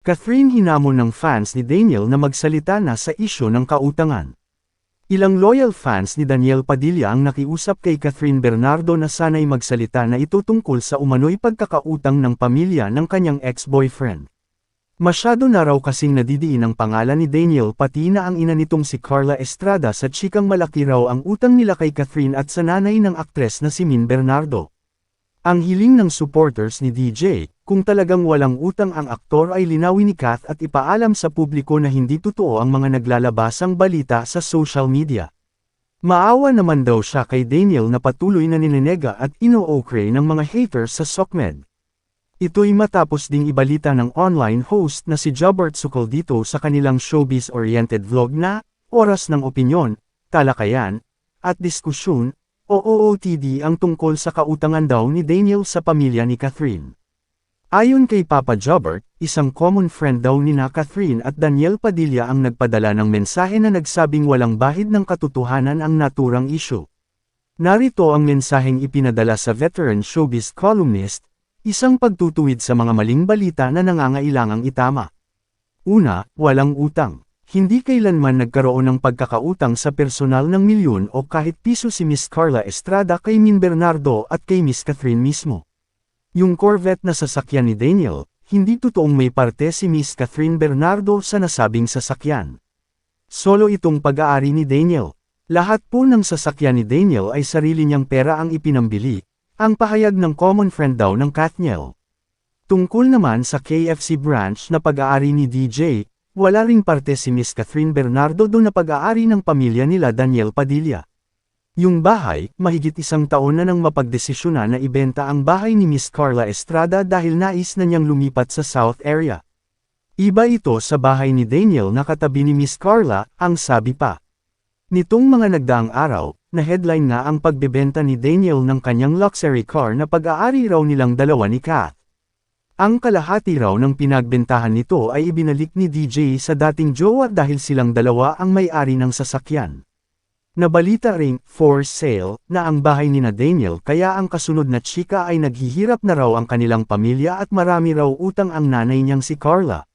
Catherine hinamon ng fans ni Daniel na magsalita na sa isyu ng kautangan. Ilang loyal fans ni Daniel Padilla ang nakiusap kay Catherine Bernardo na sana'y magsalita na ito tungkol sa umano'y pagkakautang ng pamilya ng kanyang ex-boyfriend. Masyado na raw kasing nadidiin ang pangalan ni Daniel pati na ang ina nitong si Carla Estrada sa tsikang malaki raw ang utang nila kay Catherine at sa nanay ng aktres na si Min Bernardo. Ang hiling ng supporters ni DJ, kung talagang walang utang ang aktor ay linawin ni Kath at ipaalam sa publiko na hindi totoo ang mga naglalabasang balita sa social media. Maawa naman daw siya kay Daniel na patuloy na nininega at ino-okray ng mga haters sa SOCMED. Ito'y matapos ding ibalita ng online host na si Jobert Sukol dito sa kanilang showbiz-oriented vlog na, Oras ng Opinyon, Talakayan, at Diskusyon, o OOTD ang tungkol sa kautangan daw ni Daniel sa pamilya ni Catherine. Ayon kay Papa Jobert, isang common friend daw nina Catherine at Daniel Padilla ang nagpadala ng mensahe na nagsabing walang bahid ng katotohanan ang naturang issue. Narito ang mensaheng ipinadala sa veteran showbiz columnist, isang pagtutuwid sa mga maling balita na nangangailangang itama. Una, walang utang. Hindi kailanman nagkaroon ng pagkakautang sa personal ng milyon o kahit piso si Miss Carla Estrada kay Min Bernardo at kay Miss Catherine mismo. Yung Corvette na sasakyan ni Daniel, hindi totoong may parte si Miss Catherine Bernardo sa nasabing sasakyan. Solo itong pag-aari ni Daniel. Lahat po ng sasakyan ni Daniel ay sarili niyang pera ang ipinambili, ang pahayag ng common friend daw ng Kathniel. Tungkol naman sa KFC branch na pag-aari ni DJ, wala ring parte si Miss Catherine Bernardo doon na pag-aari ng pamilya nila Daniel Padilla. Yung bahay, mahigit isang taon na nang mapagdesisyonan na ibenta ang bahay ni Miss Carla Estrada dahil nais na niyang lumipat sa South area. Iba ito sa bahay ni Daniel na katabi ni Miss Carla, ang sabi pa. Nitong mga nagdaang araw, na headline nga ang pagbebenta ni Daniel ng kanyang luxury car na pag-aari raw nilang dalawa ni Kath. Ang kalahati raw ng pinagbentahan nito ay ibinalik ni DJ sa dating jowa dahil silang dalawa ang may-ari ng sasakyan. Nabalita ring, for sale, na ang bahay ni na Daniel kaya ang kasunod na chika ay naghihirap na raw ang kanilang pamilya at marami raw utang ang nanay niyang si Carla.